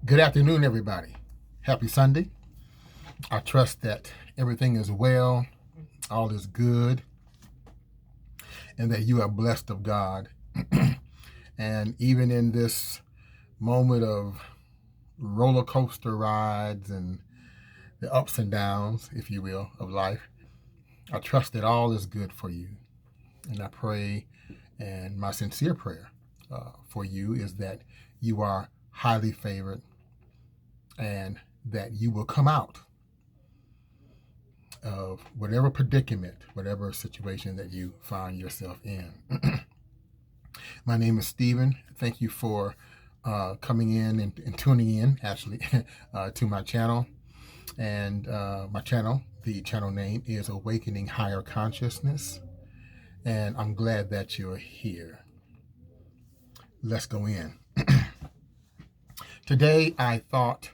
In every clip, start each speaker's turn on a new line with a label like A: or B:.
A: Good afternoon, everybody. Happy Sunday. I trust that everything is well, all is good, and that you are blessed of God. And even in this moment of roller coaster rides and the ups and downs, if you will, of life, I trust that all is good for you. And I pray, and my sincere prayer for you is that you are highly favored and that you will come out of whatever predicament, whatever situation that you find yourself in. My name is Stephen. Thank you for coming in and tuning in, actually, to my channel. And my channel, the channel name is Awakening Higher Consciousness. And I'm glad that you're here. Let's go in. Today, I thought,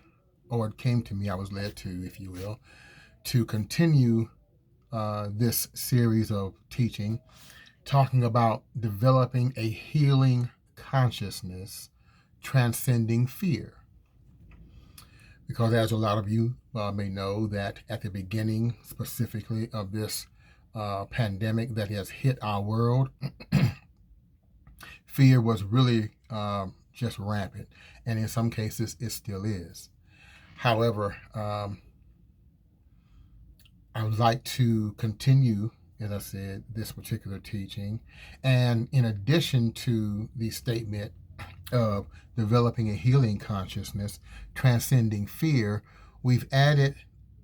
A: or it came to me, I was led to, if you will, to continue this series of teaching, talking about developing a healing consciousness, transcending fear. Because as a lot of you may know, that at the beginning specifically of this pandemic that has hit our world, fear was really just rampant. And in some cases, it still is. However, I would like to continue, as I said, this particular teaching. And in addition to the statement of developing a healing consciousness, transcending fear, we've added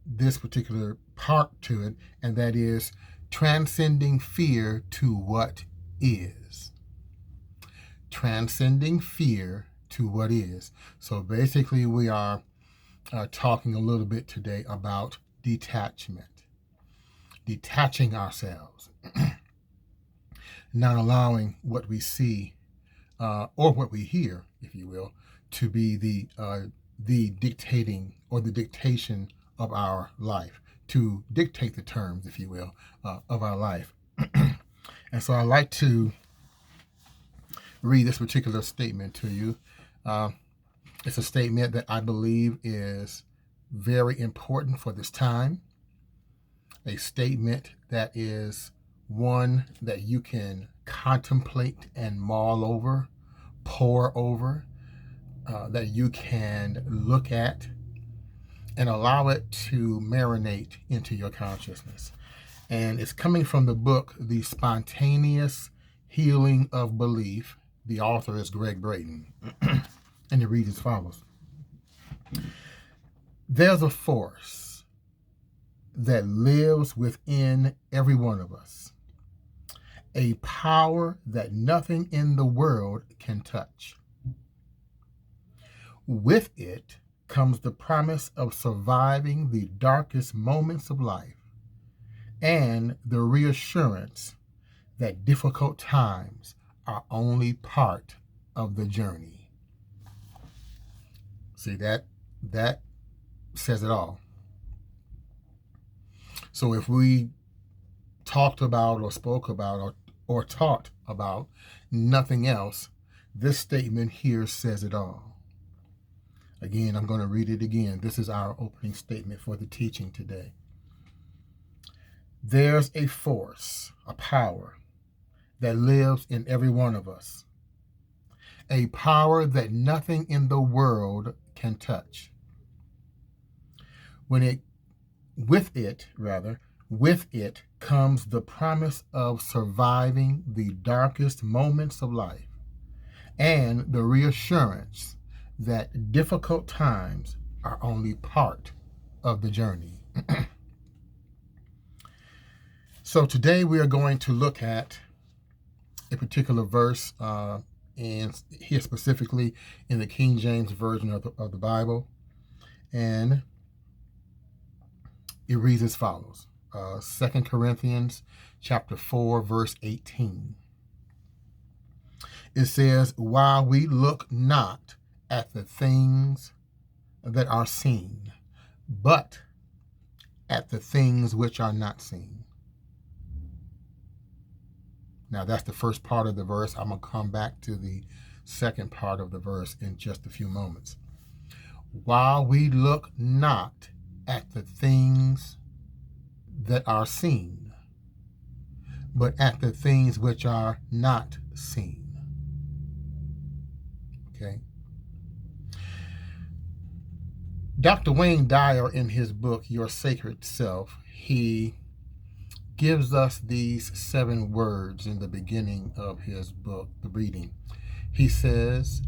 A: this particular part to it, and that is transcending fear to what is. Transcending fear to what is. So basically, we are talking a little bit today about detachment. Detaching ourselves, not allowing what we see or what we hear, if you will, to be the dictating or the dictation of our life, to dictate the terms, if you will, of our life. And so I like to read this particular statement to you. It's a statement that I believe is very important for this time. A statement that is one that you can contemplate and mull over, pore over, that you can look at and allow it to marinate into your consciousness. And it's coming from the book, The Spontaneous Healing of Belief. The author is Greg Brayton. And it reads as follows. There's a force that lives within every one of us, a power that nothing in the world can touch. With it comes the promise of surviving the darkest moments of life and the reassurance that difficult times are only part of the journey. See, that says it all. So if we talked about or spoke about or taught about nothing else, this statement here says it all. Again, I'm going to read it again. This is our opening statement for the teaching today. There's a force, a power, that lives in every one of us, a power that nothing in the world can touch. With it comes the promise of surviving the darkest moments of life and the reassurance that difficult times are only part of the journey. So today we are going to look at a particular verse, and here specifically in the King James Version of the Bible. And it reads as follows. 2 Corinthians chapter 4, verse 18. It says, while we look not at the things that are seen, but at the things which are not seen. Now that's the first part of the verse. I'm going to come back to the second part of the verse in just a few moments. while we look not at the things that are seen, but at the things which are not seen. Okay. Dr. Wayne Dyer, in his book, Your Sacred Self, he gives us these 7 words in the beginning of his book, the reading. He says,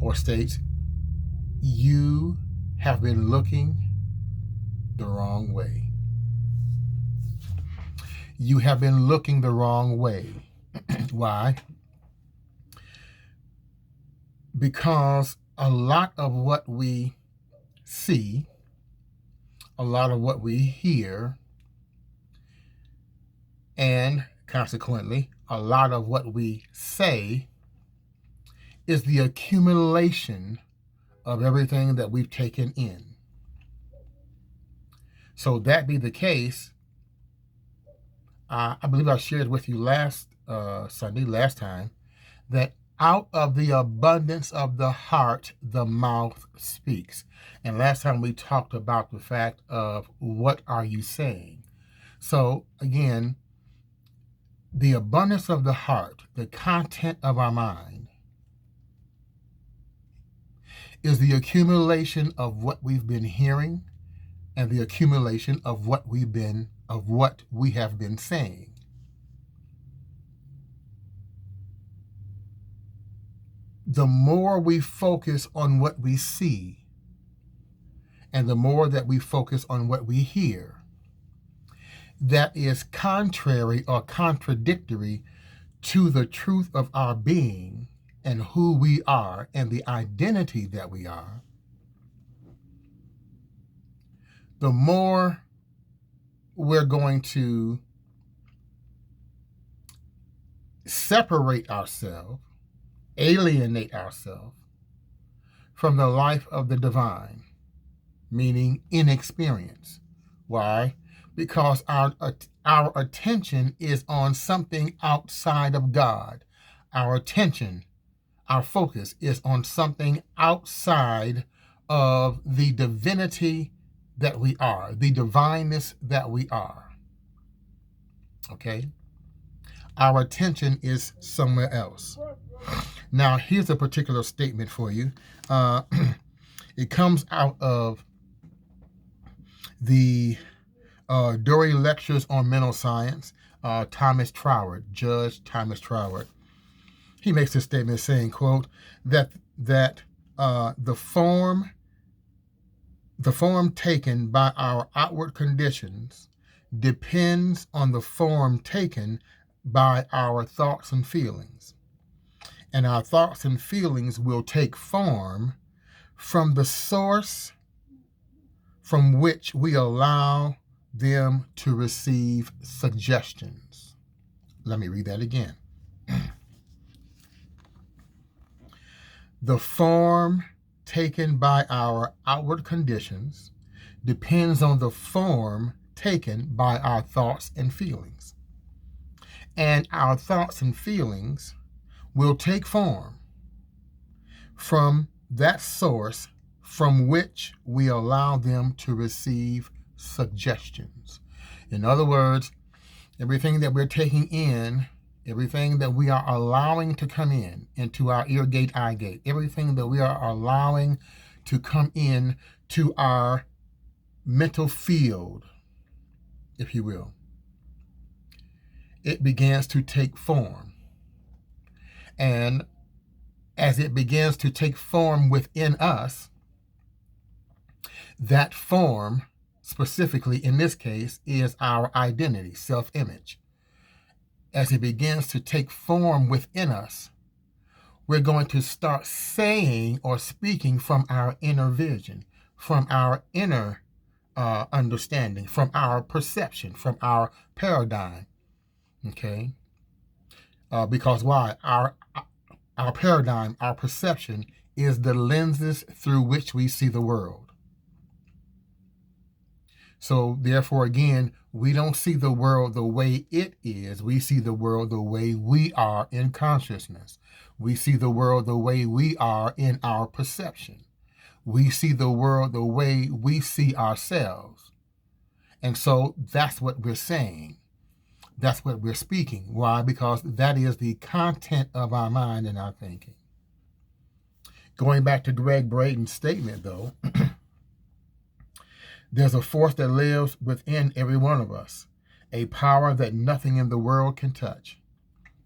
A: or states, you have been looking the wrong way. You have been looking the wrong way. Why? Because a lot of what we see, a lot of what we hear, and consequently, a lot of what we say is the accumulation of everything that we've taken in. So that be the case, I believe I shared with you last time, that out of the abundance of the heart, the mouth speaks. And last time we talked about the fact of what are you saying? So again, the abundance of the heart, the content of our mind, is the accumulation of what we've been hearing and the accumulation of what we have been saying. The more we focus on what we see and the more that we focus on what we hear, that is contrary or contradictory to the truth of our being and who we are and the identity that we are, the more we're going to separate ourselves, alienate ourselves from the life of the divine, meaning inexperience. Why? Because our attention is on something outside of God. Our attention, our focus is on something outside of the divinity that we are, the divineness that we are. Okay? Our attention is somewhere else. Now, here's a particular statement for you. It comes out of the Dory Lectures on Mental Science, Thomas Troward, Judge Thomas Troward. He makes this statement saying, quote, that the form taken by our outward conditions depends on the form taken by our thoughts and feelings. And our thoughts and feelings will take form from the source from which we allow them to receive suggestions. Let me read that again. The form taken by our outward conditions depends on the form taken by our thoughts and feelings. And our thoughts and feelings will take form from that source from which we allow them to receive suggestions. In other words, everything that we're taking in, everything that we are allowing to come in into our ear gate, eye gate, everything that we are allowing to come in to our mental field, if you will, it begins to take form. And as it begins to take form within us, that form, specifically in this case, is our identity, self-image. As it begins to take form within us, we're going to start saying or speaking from our inner vision, from our inner understanding, from our perception, from our paradigm. Okay? Because why? Our paradigm, our perception is the lenses through which we see the world. So therefore, again, we don't see the world the way it is. We see the world the way we are in consciousness. We see the world the way we are in our perception. We see the world the way we see ourselves. And so that's what we're saying. That's what we're speaking. Why? Because that is the content of our mind and our thinking. Going back to Greg Braden's statement, though, there's a force that lives within every one of us, a power that nothing in the world can touch.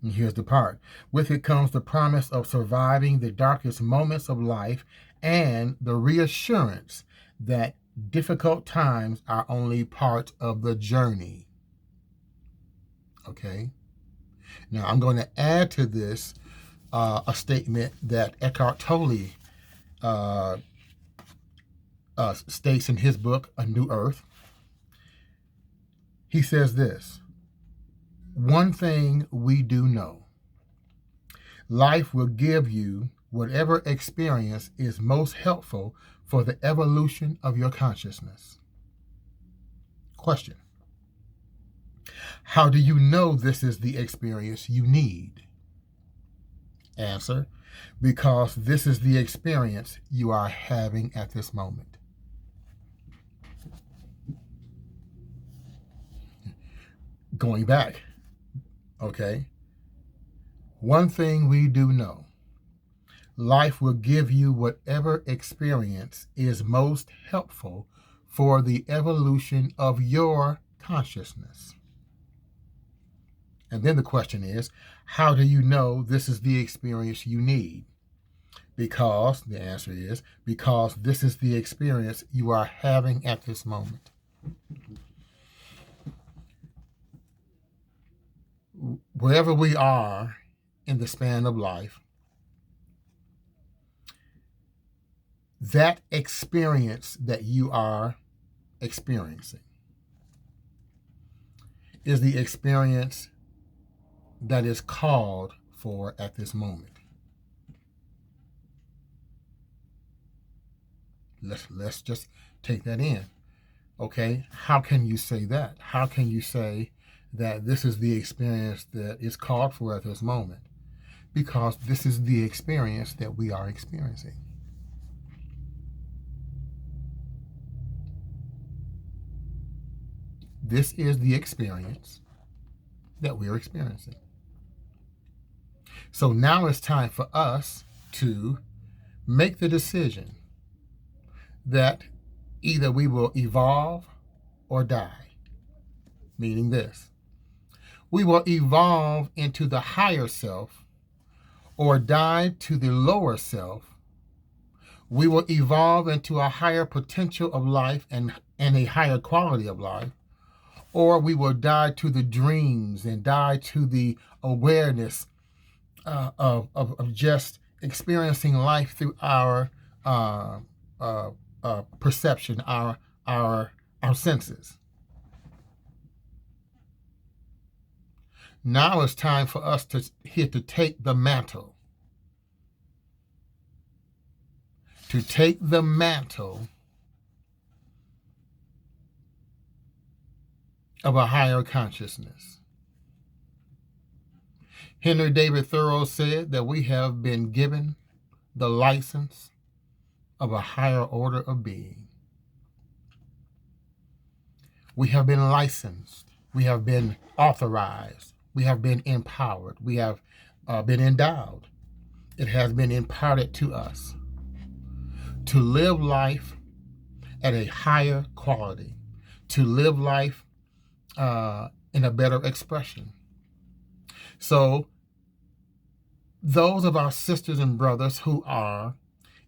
A: And here's the part. With it comes the promise of surviving the darkest moments of life and the reassurance that difficult times are only part of the journey. Okay? Now, I'm going to add to this a statement that Eckhart Tolle states in his book, A New Earth. He says this: one thing we do know, life will give you whatever experience is most helpful for the evolution of your consciousness. Question: how do you know this is the experience you need? Answer: because this is the experience you are having at this moment. Going back, okay? One thing we do know, life will give you whatever experience is most helpful for the evolution of your consciousness. And then the question is, how do you know this is the experience you need? Because, the answer is, because this is the experience you are having at this moment. Wherever we are in the span of life, that experience that you are experiencing is the experience that is called for at this moment. Let's just take that in. Okay, how can you say that? How can you say that this is the experience that is called for at this moment? Because this is the experience that we are experiencing. This is the experience that we're experiencing. So now it's time for us to make the decision that either we will evolve or die. Meaning this: we will evolve into the higher self or die to the lower self. We will evolve into a higher potential of life and a higher quality of life, or we will die to the dreams and die to the awareness of just experiencing life through our perception, our senses. Now it's time for us to take the mantle. To take the mantle of a higher consciousness. Henry David Thoreau said that we have been given the license of a higher order of being. We have been licensed. We have been authorized. We have been empowered. We have been endowed. It has been imparted to us to live life at a higher quality, to live life in a better expression. So those of our sisters and brothers who are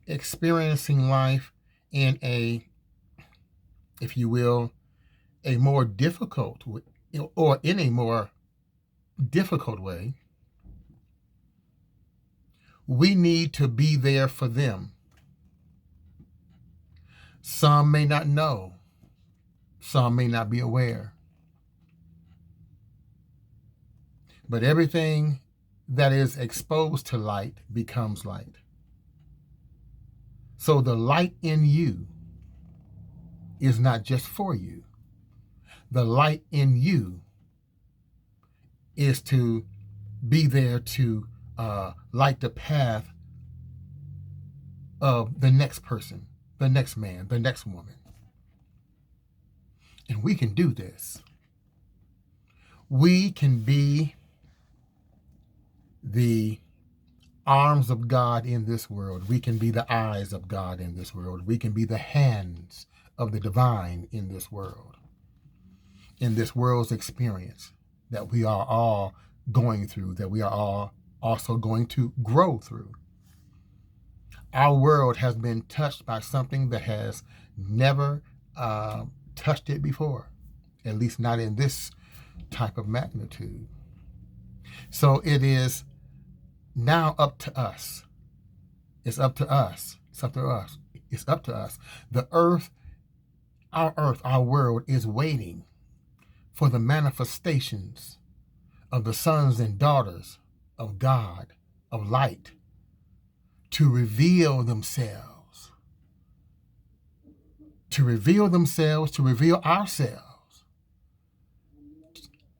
A: experiencing life in a, if you will, a more difficult, or in a more difficult way, we need to be there for them. Some may not know. Some may not be aware. But everything that is exposed to light becomes light. So the light in you is not just for you. The light in you is to be there to light the path of the next person, the next man, the next woman. And we can do this. We can be the arms of God in this world. We can be the eyes of God in this world. We can be the hands of the divine in this world's experience that we are all going through, that we are all also going to grow through. Our world has been touched by something that has never touched it before, at least not in this type of magnitude. So it is now up to us. It's up to us. It's up to us. It's up to us. The earth, our world is waiting for the manifestations of the sons and daughters of God, of light, to reveal themselves, to reveal ourselves,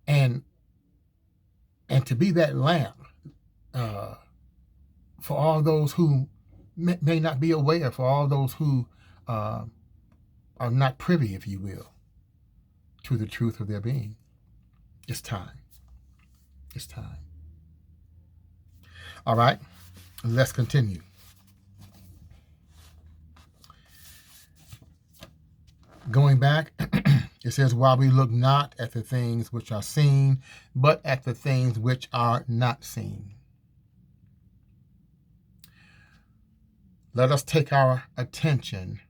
A: and to be that lamp for all those who may not be aware, for all those who are not privy, if you will, to the truth of their being. It's time. It's time. All right, let's continue. Going back, it says, while we look not at the things which are seen, but at the things which are not seen. Let us take our attention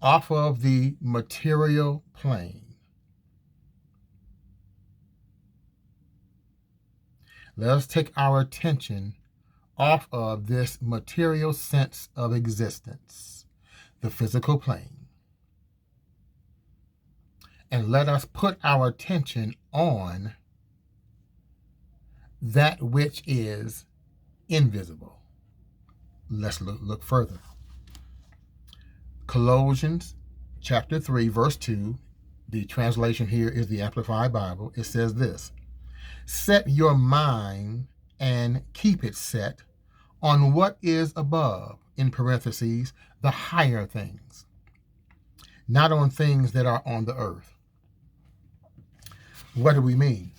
A: off of the material plane. Let us take our attention off of this material sense of existence, the physical plane. And let us put our attention on that which is invisible. Let's look further. Colossians chapter 3, verse 2, the translation here is the Amplified Bible. It says this: set your mind and keep it set on what is above, in parentheses, the higher things, not on things that are on the earth. What do we mean?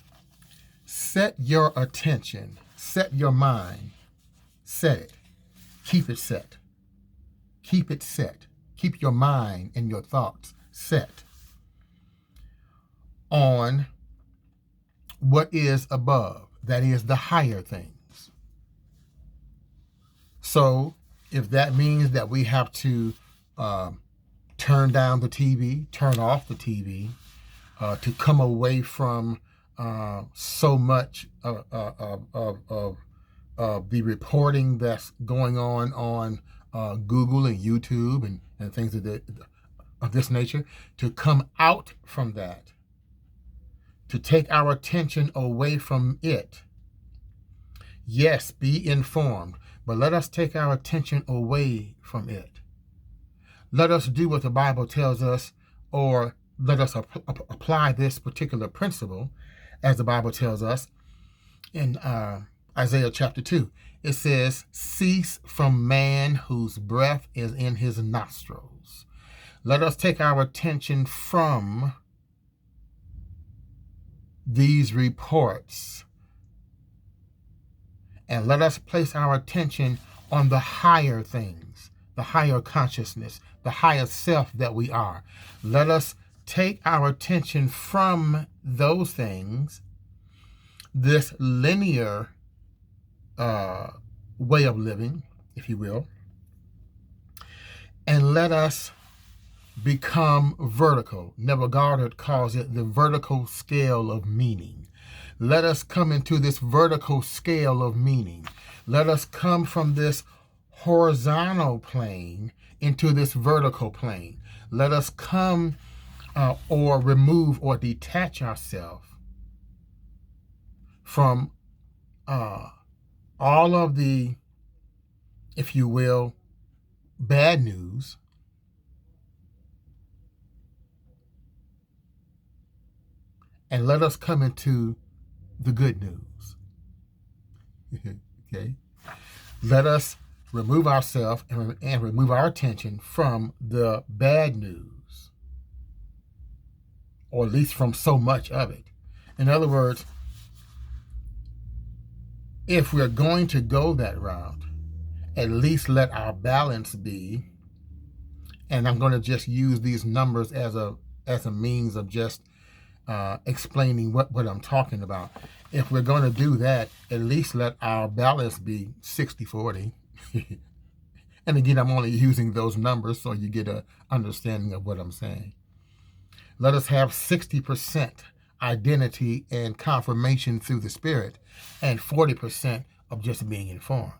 A: Set your attention, set your mind, set it, keep it set. Keep it set. Keep your mind and your thoughts set on what is above, that is the higher things. So if that means that we have to turn down the TV, turn off the TV, to come away from so much of the reporting that's going on Google and YouTube and things of this nature, to come out from that, to take our attention away from it. Yes, be informed, but let us take our attention away from it. Let us do what the Bible tells us, or let us apply this particular principle as the Bible tells us in Isaiah chapter 2. It says, cease from man whose breath is in his nostrils. Let us take our attention from these reports and let us place our attention on the higher things, the higher consciousness, the higher self that we are. Let us take our attention from those things, this linear way of living, if you will, and let us become vertical. Neville Goddard calls it the vertical scale of meaning. Let us come into this vertical scale of meaning. Let us come from this horizontal plane into this vertical plane. Let us come or remove or detach ourselves from all of the, if you will, bad news, and let us come into the good news. Okay? Let us remove ourselves and remove our attention from the bad news, or at least from so much of it. In other words, if we're going to go that route, at least let our balance be, and I'm going to just use these numbers as a means of just explaining what I'm talking about. If we're going to do that, at least let our balance be 60-40. And again, I'm only using those numbers so you get an understanding of what I'm saying. Let us have 60% identity and confirmation through the Spirit, and 40% of just being informed.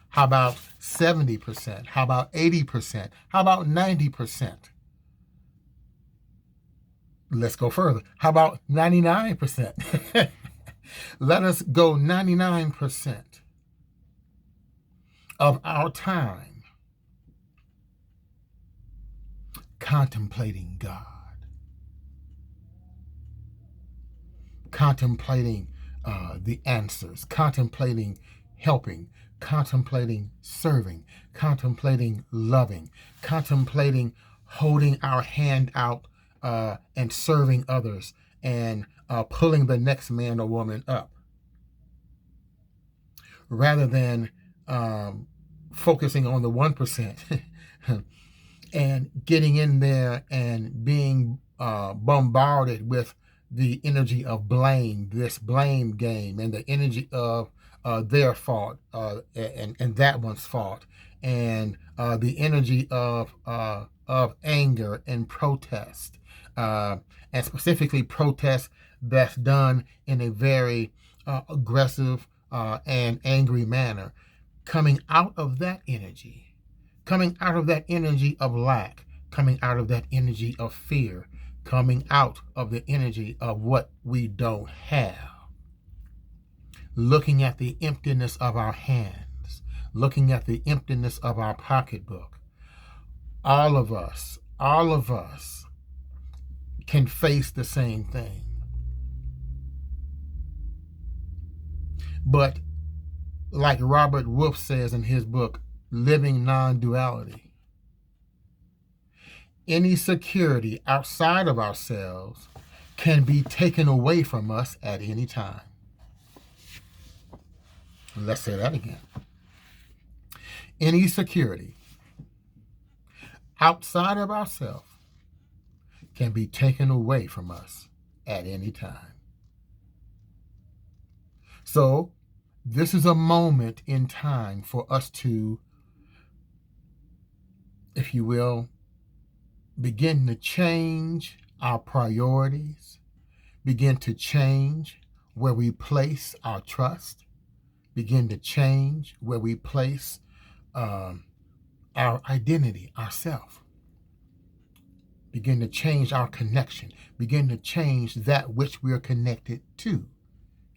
A: How about 70%? How about 80%? How about 90%? Let's go further. How about 99%? Let us go 99% of our time contemplating God, contemplating the answers, contemplating helping, contemplating serving, contemplating loving, contemplating holding our hand out and serving others, and pulling the next man or woman up, rather than focusing on the 1% and getting in there and being bombarded with the energy of blame, this blame game, and the energy of their fault and that one's fault, and the energy of anger and protest, and specifically protest that's done in a very aggressive and angry manner. Coming out of that energy, coming out of that energy of lack, coming out of that energy of fear, coming out of the energy of what we don't have, looking at the emptiness of our hands, looking at the emptiness of our pocketbook. All of us can face the same thing. But like Robert Wolf says in his book, Living Non-Duality, any security outside of ourselves can be taken away from us at any time. Let's say that again. Any security outside of ourselves can be taken away from us at any time. So this is a moment in time for us to, if you will, begin to change our priorities, begin to change where we place our trust, begin to change where we place our identity, ourself. Begin to change our connection, begin to change that which we're connected to.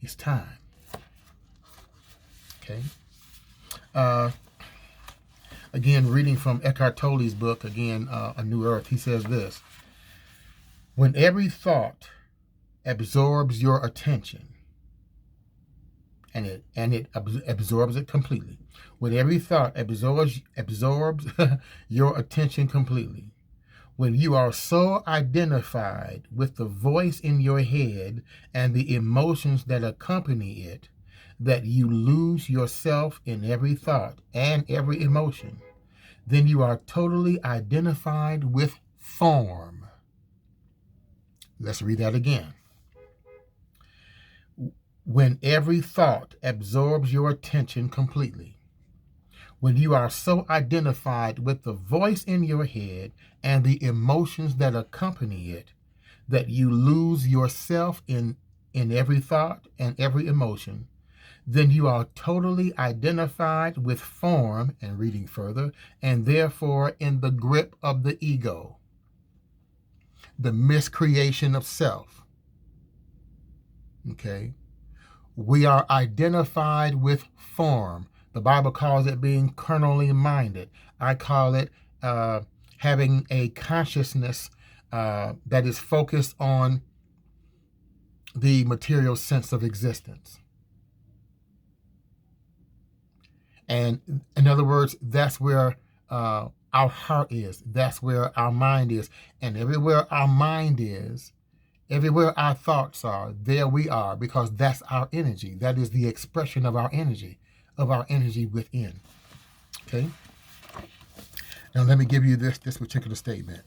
A: It's time. Okay. Again, reading from Eckhart Tolle's book, again, A New Earth, he says this: when every thought absorbs your attention, and it absorbs it completely. When every thought absorbs your attention completely, when you are so identified with the voice in your head and the emotions that accompany it, that you lose yourself in every thought and every emotion, then you are totally identified with form. Let's read that again. When every thought absorbs your attention completely, when you are so identified with the voice in your head and the emotions that accompany it, that you lose yourself in every thought and every emotion, then you are totally identified with form, and reading further, and therefore in the grip of the ego, the miscreation of self. Okay? We are identified with form. The Bible calls it being carnally minded. I call it having a consciousness that is focused on the material sense of existence. And in other words, that's where our heart is. That's where our mind is. And everywhere our mind is, everywhere our thoughts are, there we are, because that's our energy. That is the expression of our energy within. Okay? Now let me give you this particular statement.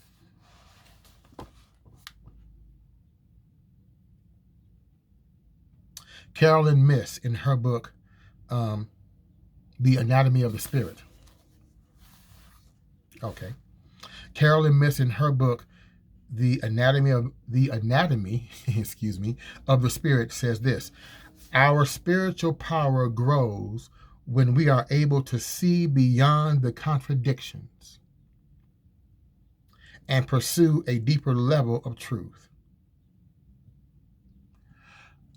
A: Carolyn Miss, in her book, The Anatomy of the Spirit. Okay. Carolyn Miss, in her book, the anatomy excuse me, of the Spirit, says this: our spiritual power grows when we are able to see beyond the contradictions and pursue a deeper level of truth.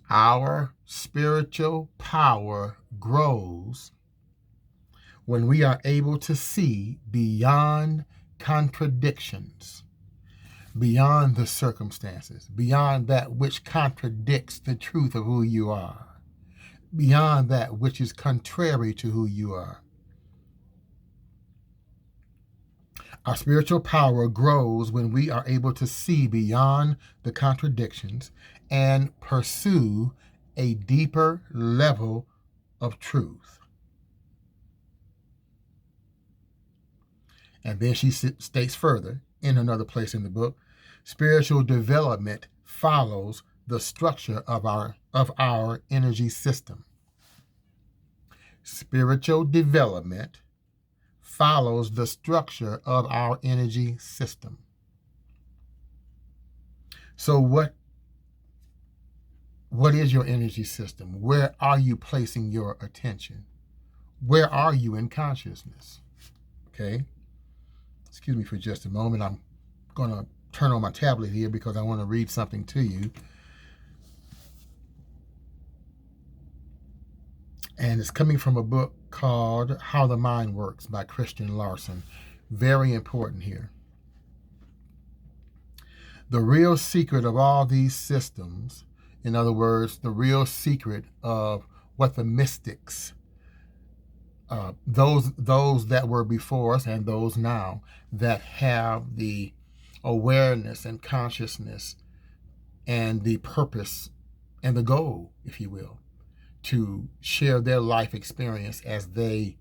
A: Our spiritual power grows when we are able to see beyond contradictions, beyond the circumstances, beyond that which contradicts the truth of who you are, beyond that which is contrary to who you are. Our spiritual power grows when we are able to see beyond the contradictions and pursue a deeper level of truth. And then she states further in another place in the book, spiritual development follows the structure of our energy system. Spiritual development follows the structure of our energy system. So what is your energy system? Where are you placing your attention? Where are you in consciousness? Okay. Excuse me for just a moment. I'm going to turn on my tablet here because I want to read something to you. And it's coming from a book called How the Mind Works by Christian Larson. Very important here. The real secret of all these systems, in other words, the real secret of what the mystics, those that were before us and those now that have the awareness and consciousness and the purpose and the goal, if you will, to share their life experience as they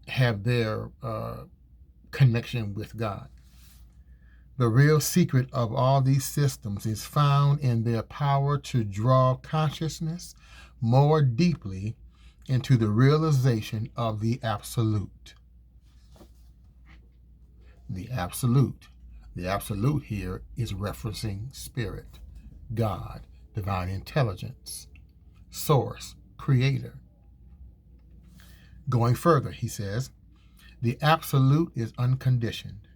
A: have their connection with God. The real secret of all these systems is found in their power to draw consciousness more deeply into the realization of the absolute. The absolute. The absolute here is referencing spirit, God, divine intelligence, source, creator. Going further, he says, the absolute is unconditioned.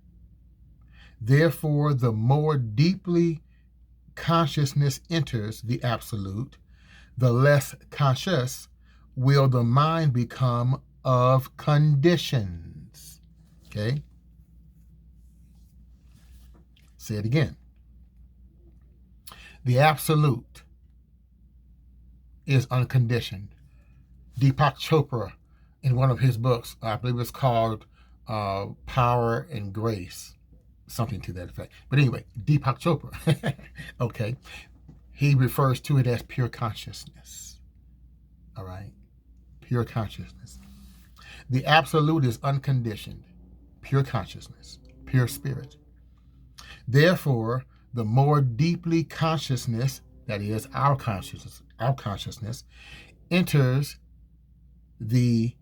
A: Therefore, the more deeply consciousness enters the absolute, the less conscious will the mind become of conditions. Okay? Say it again. The absolute is unconditioned. Deepak Chopra, in one of his books, I believe it's called Power and Grace, something to that effect. But anyway, Deepak Chopra, okay, he refers to it as pure consciousness. All right? Pure consciousness. The absolute is unconditioned, pure consciousness, pure spirit. Therefore, the more deeply consciousness, that is our consciousness, enters the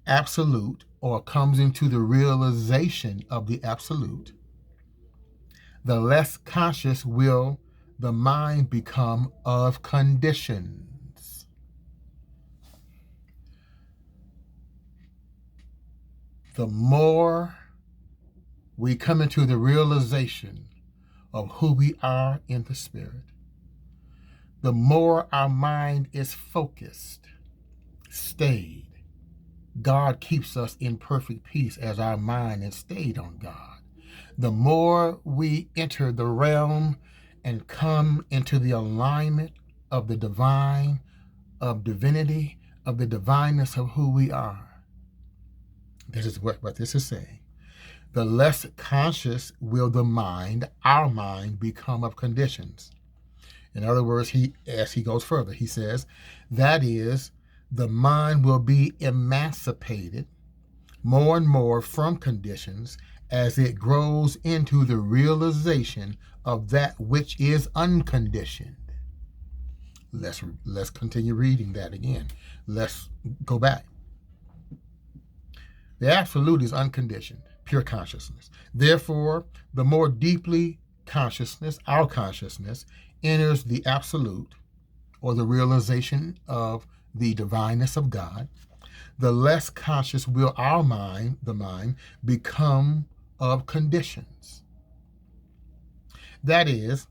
A: absolute or comes into the realization of the absolute, the less conscious will the mind become of conditions. The more we come into the realization of who we are in the spirit, the more our mind is focused, stayed. God keeps us in perfect peace as our mind is stayed on God. The more we enter the realm and come into the alignment of the divine, of divinity, of the divineness of who we are. This is what this is saying. The less conscious will the mind, our mind, become of conditions. In other words, as he goes further, he says, that is, the mind will be emancipated more and more from conditions as it grows into the realization of that which is unconditioned. Let's continue reading that again. Let's go back. The absolute is unconditioned, pure consciousness. Therefore, the more deeply our consciousness, enters the absolute, or the realization of the divineness of God, the less conscious will the mind, become of conditions. That is,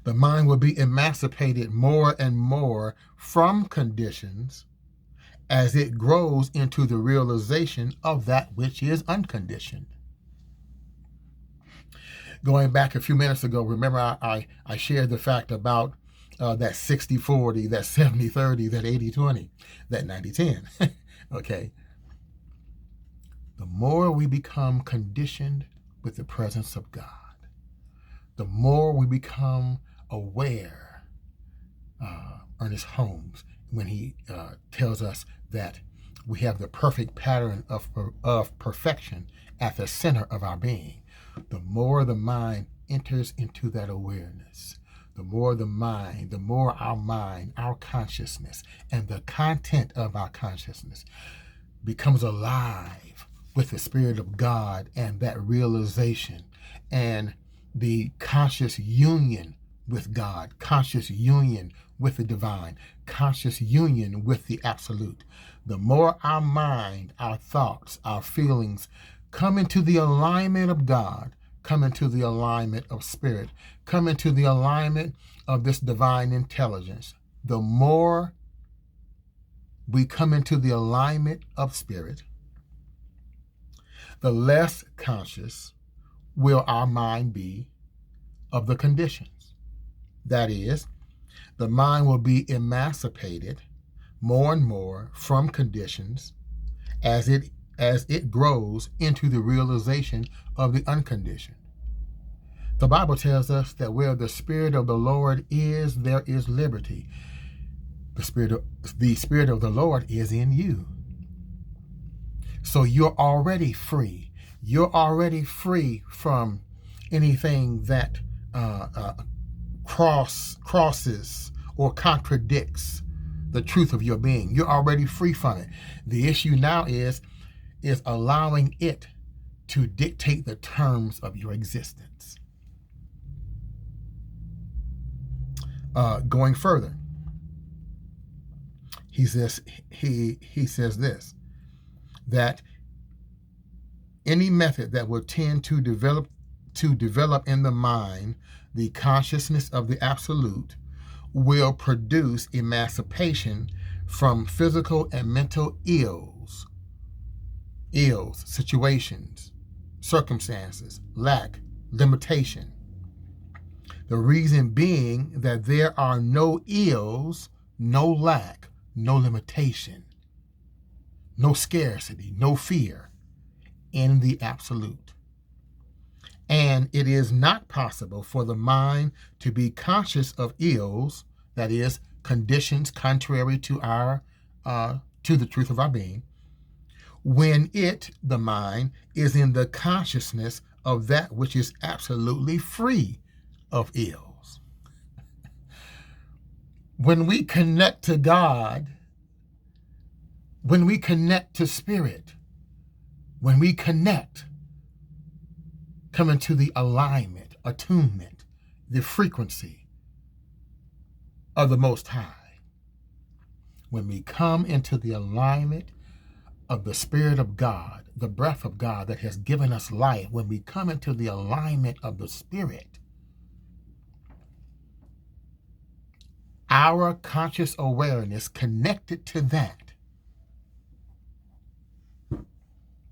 A: the mind will be emancipated more and more from conditions as it grows into the realization of that which is unconditioned. Going back a few minutes ago, remember I shared the fact about that 60-40, that 70-30, that 80-20, that 90-10. Okay. The more we become conditioned with the presence of God, the more we become aware, Ernest Holmes, when he tells us that we have the perfect pattern of perfection at the center of our being, the more the mind enters into that awareness, the more our mind, our consciousness, and the content of our consciousness becomes alive with the Spirit of God and that realization and the conscious union with God, conscious union with the divine, conscious union with the absolute. The more our mind, our thoughts, our feelings come into the alignment of God, come into the alignment of Spirit, come into the alignment of this divine intelligence, the more we come into the alignment of Spirit, the less conscious will our mind be of the conditions. That is, the mind will be emancipated more and more from conditions as it grows into the realization of the unconditioned. The Bible tells us that where the Spirit of the Lord is, there is liberty. The Spirit of the Lord is in you. So you're already free. You're already free from anything that crosses or contradicts the truth of your being. You're already free from it. The issue now is allowing it to dictate the terms of your existence. Going further, he says this, that any method that will tend to develop in the mind the consciousness of the absolute will produce emancipation from physical and mental ills, situations, circumstances, lack, limitation. The reason being that there are no ills, no lack, no limitation, no scarcity, no fear in the absolute. And it is not possible for the mind to be conscious of ills, that is, conditions contrary to the truth of our being, when the mind, is in the consciousness of that which is absolutely free of ills. When we connect to God, when we connect to Spirit, when we come into the alignment, attunement, the frequency of the Most High, when we come into the alignment of the Spirit of God, the breath of God that has given us life, when we come into the alignment of the Spirit, our conscious awareness connected to that,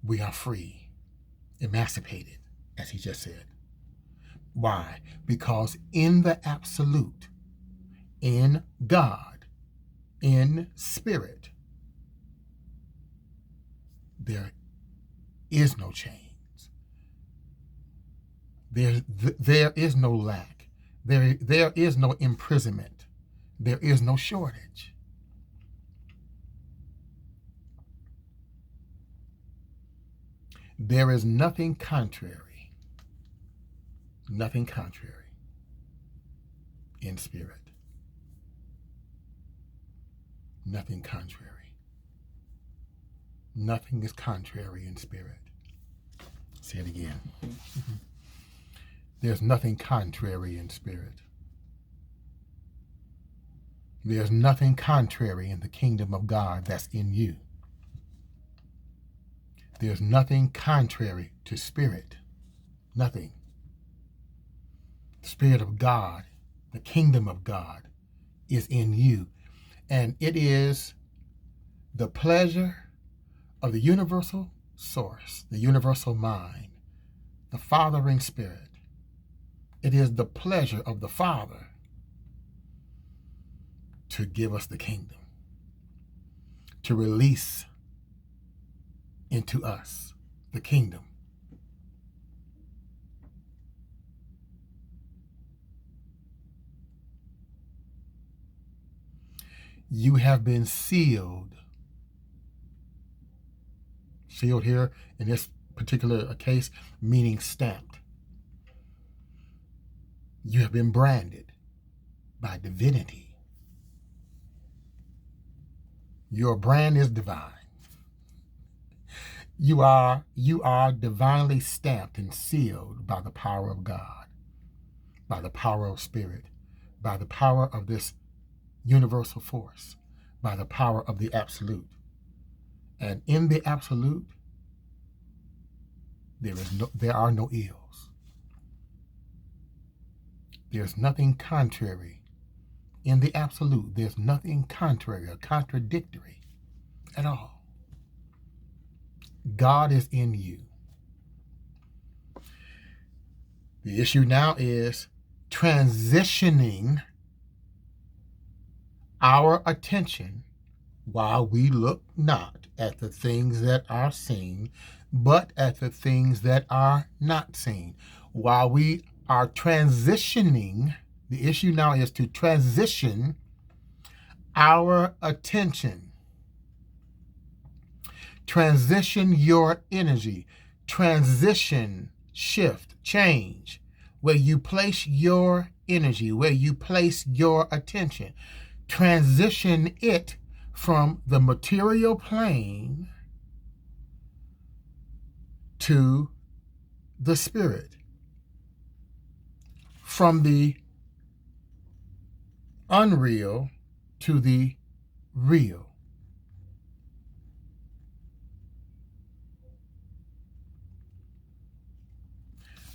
A: we are free, emancipated, as he just said. Why? Because in the absolute, in God, in spirit, there is no chains. There is no lack. There is no imprisonment. There is no shortage. There is nothing contrary in spirit. Nothing contrary. Nothing is contrary in spirit. Say it again. There's nothing contrary in spirit. There's nothing contrary in the kingdom of God that's in you. There's nothing contrary to spirit. Nothing. The Spirit of God, the kingdom of God, is in you. And it is the pleasure of the universal source, the universal mind, the fathering spirit. It is the pleasure of the Father to give us the kingdom, to release into us the kingdom. You have been sealed. Sealed here in this particular case, meaning stamped. You have been branded by divinity. Your brand is divine. You are divinely stamped and sealed by the power of God, by the power of spirit, by the power of this universal force, by the power of the absolute. And in the absolute, there are no ills. There's nothing contrary. In the absolute, there's nothing contrary or contradictory at all. God is in you. The issue now is transitioning our attention while we look not at the things that are seen, but at the things that are not seen. While we are transitioning, the issue now is to transition our attention. Transition your energy. Transition, shift, change. Where you place your energy, where you place your attention. Transition it from the material plane to the spirit. From the unreal to the real.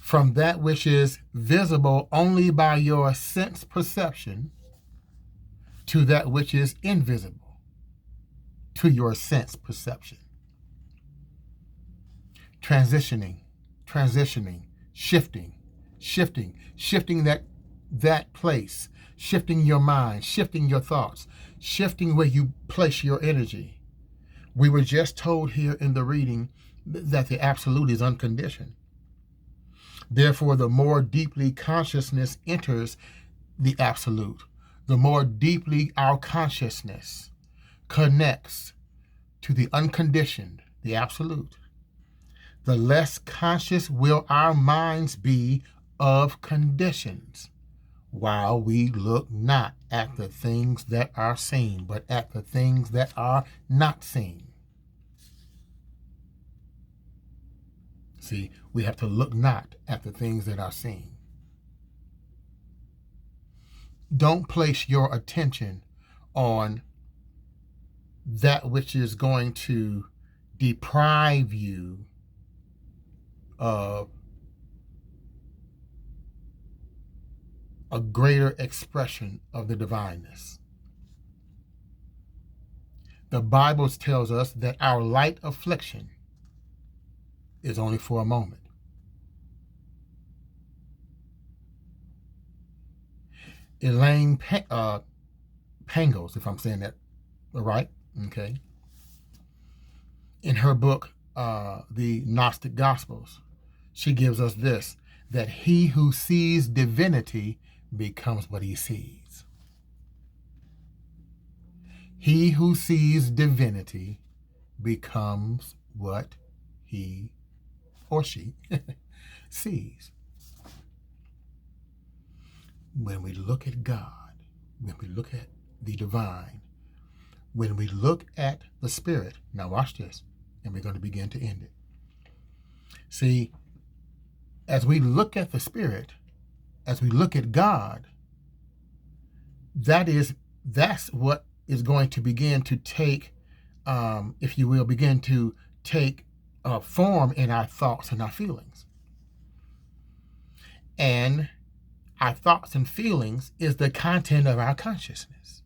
A: From that which is visible only by your sense perception to that which is invisible to your sense perception. Transitioning, shifting that place, shifting your mind, shifting your thoughts, shifting where you place your energy. We were just told here in the reading that the absolute is unconditioned. Therefore, the more deeply consciousness enters the absolute, the more deeply our consciousness connects to the unconditioned, the absolute, the less conscious will our minds be of conditions, while we look not at the things that are seen, but at the things that are not seen. See, we have to look not at the things that are seen. Don't place your attention on that which is going to deprive you of a greater expression of the divineness. The Bible tells us that our light affliction is only for a moment. Elaine Pangos, if I'm saying that All right? Okay. In her book, The Gnostic Gospels, she gives us this, that he who sees divinity becomes what he sees. He who sees divinity becomes what he or she sees. When we look at God, when we look at the divine, when we look at the Spirit, now watch this, and we're going to begin to end it. See, as we look at the Spirit, as we look at God, that's what is going to begin to take, if you will, begin to take form in our thoughts and our feelings. And our thoughts and feelings is the content of our consciousness.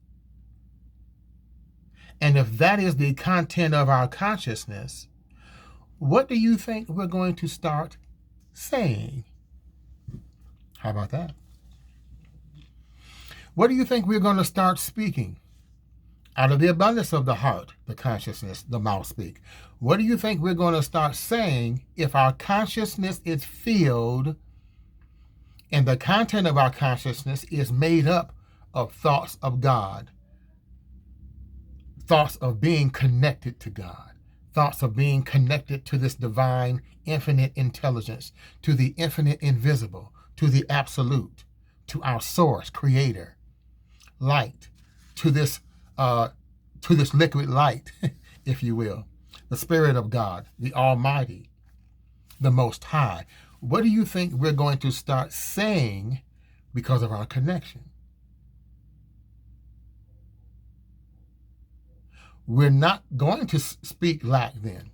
A: And if that is the content of our consciousness, what do you think we're going to start saying? How about that? What do you think we're going to start speaking? Out of the abundance of the heart, the consciousness, the mouth speak. What do you think we're going to start saying if our consciousness is filled and the content of our consciousness is made up of thoughts of God, thoughts of being connected to God, thoughts of being connected to this divine, infinite intelligence, to the infinite invisible, to the absolute, to our source, creator, light, to this liquid light, if you will, the Spirit of God, the Almighty, the Most High. What do you think we're going to start saying because of our connection? We're not going to speak lack then.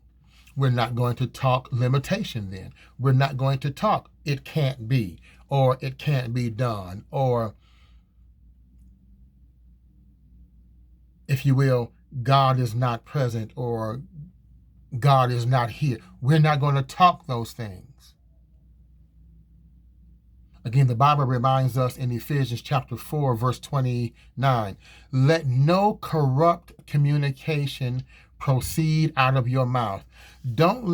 A: We're not going to talk limitation then. We're not going to talk it can't be, or it can't be done, or, if you will, God is not present, or God is not here. We're not going to talk those things. Again, the Bible reminds us in Ephesians chapter 4, verse 29, let no corrupt communication proceed out of your mouth. Don't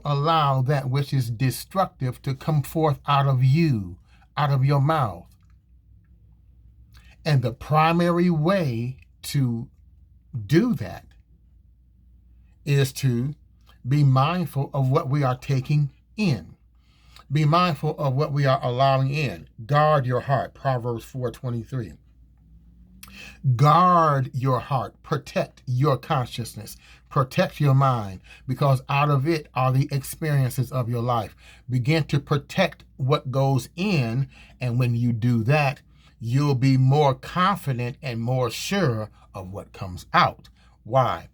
A: allow that which is destructive to come forth out of you, out of your mouth. And the primary way to do that is to be mindful of what we are taking in. Be mindful of what we are allowing in. Guard your heart, Proverbs 4:23. Guard your heart. Protect your consciousness. Protect your mind, because out of it are the experiences of your life. Begin to protect what goes in, and when you do that, you'll be more confident and more sure of what comes out. Why?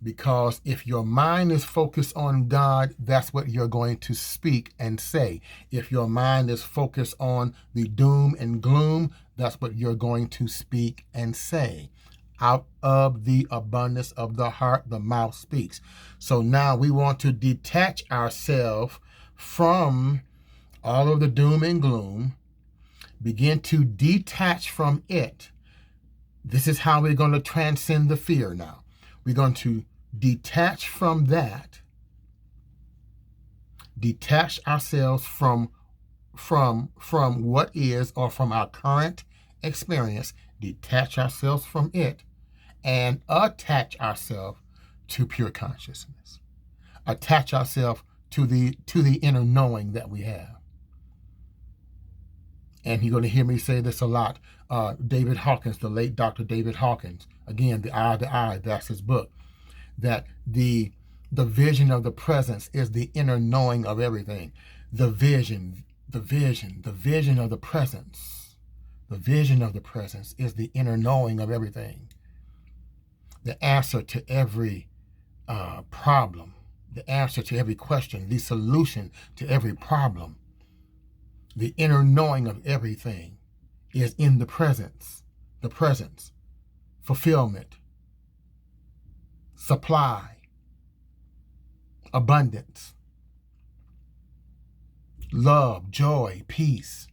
A: Because if your mind is focused on God, that's what you're going to speak and say. If your mind is focused on the doom and gloom, that's what you're going to speak and say. Out of the abundance of the heart, the mouth speaks. So now we want to detach ourselves from all of the doom and gloom, begin to detach from it. This is how we're going to transcend the fear now. We're going to detach from that, detach ourselves from what is, or from our current experience, detach ourselves from it, and attach ourselves to pure consciousness. Attach ourselves to the inner knowing that we have. And you're going to hear me say this a lot. David Hawkins, the late Dr. David Hawkins, again, The Eye of the Eye, that's his book, that the vision of the presence is the inner knowing of everything. The vision of the presence. The vision of the presence is the inner knowing of everything. The answer to every problem, the answer to every question, the solution to every problem. The inner knowing of everything is in the presence, fulfillment, supply, abundance, love, joy, peace.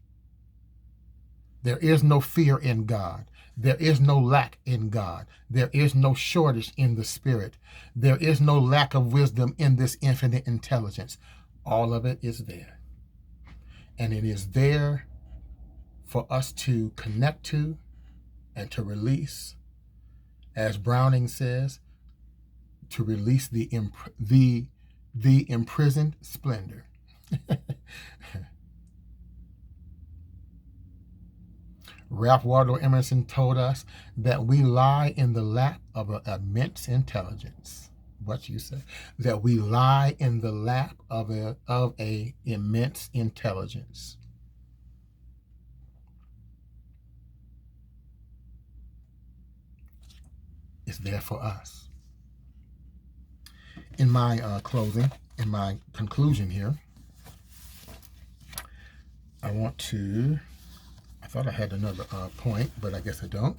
A: There is no fear in God. There is no lack in God. There is no shortage in the Spirit. There is no lack of wisdom in this infinite intelligence. All of it is there. And it is there for us to connect to and to release, as Browning says, to release the imprisoned splendor. Ralph Waldo Emerson told us that we lie in the lap of an immense intelligence. What you say? That we lie in the lap of a immense intelligence. It's there for us. In my closing, in my conclusion here, I thought I had another point, but I guess I don't.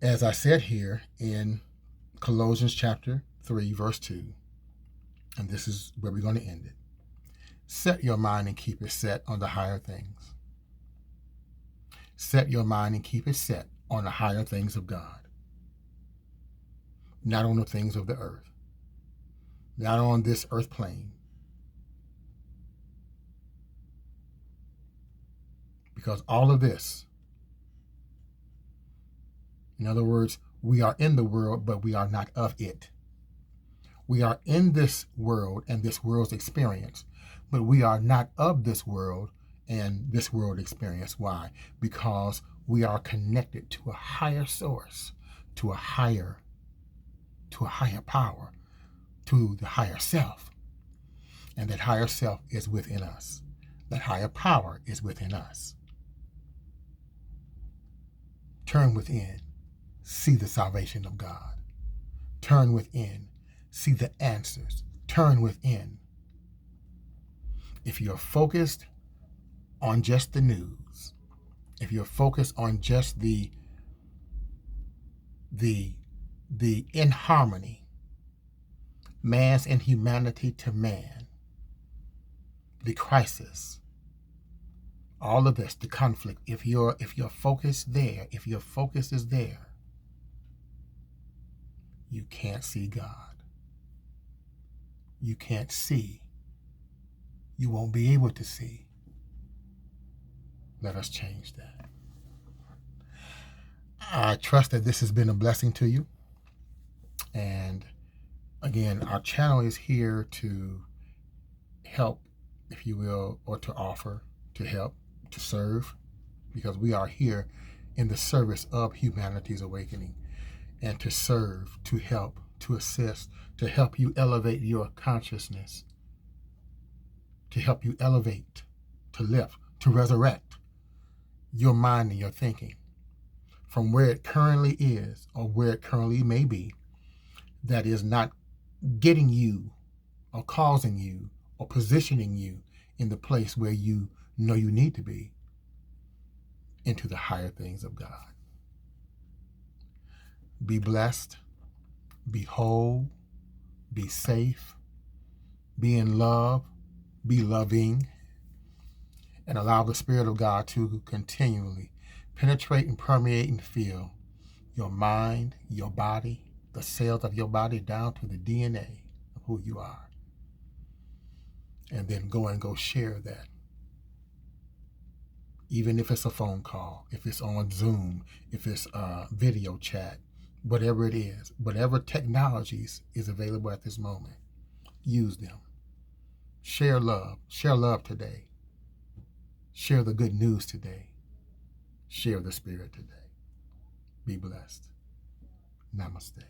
A: As I said here in Colossians chapter 3, verse 2, and this is where we're going to end it. Set your mind and keep it set on the higher things. Set your mind and keep it set on the higher things of God. Not on the things of the earth. Not on this earth plane. Because all of this, in other words, we are in the world, but we are not of it. We are in this world and this world's experience, but we are not of this world and this world experience. Why? Because we are connected to a higher source, to a higher power, to the higher self. And that higher self is within us. That higher power is within us. Turn within, see the salvation of God. Turn within, see the answers. Turn within. If you're focused on just the news, if you're focused on just the inharmony, man's inhumanity to man, the crisis, all of this, the conflict, if your focus there, if your focus is there, you can't see God. You can't see. You won't be able to see. Let us change that. I trust that this has been a blessing to you. And again, our channel is here to help, if you will, or to offer, to help, to serve, because we are here in the service of humanity's awakening, and to serve, to help, to assist, to help you elevate your consciousness, to help you elevate, to lift, to resurrect your mind and your thinking from where it currently is or where it currently may be, that is not getting you or causing you or positioning you in the place where you know you need to be, into the higher things of God. Be blessed, be whole, be safe, be in love, be loving, and allow the Spirit of God to continually penetrate and permeate and fill your mind, your body, the cells of your body, down to the DNA of who you are. And then go share that. Even if it's a phone call, if it's on Zoom, if it's a video chat, whatever it is, whatever technologies is available at this moment, use them. Share love today. Share the good news today. Share the Spirit today. Be blessed. Namaste.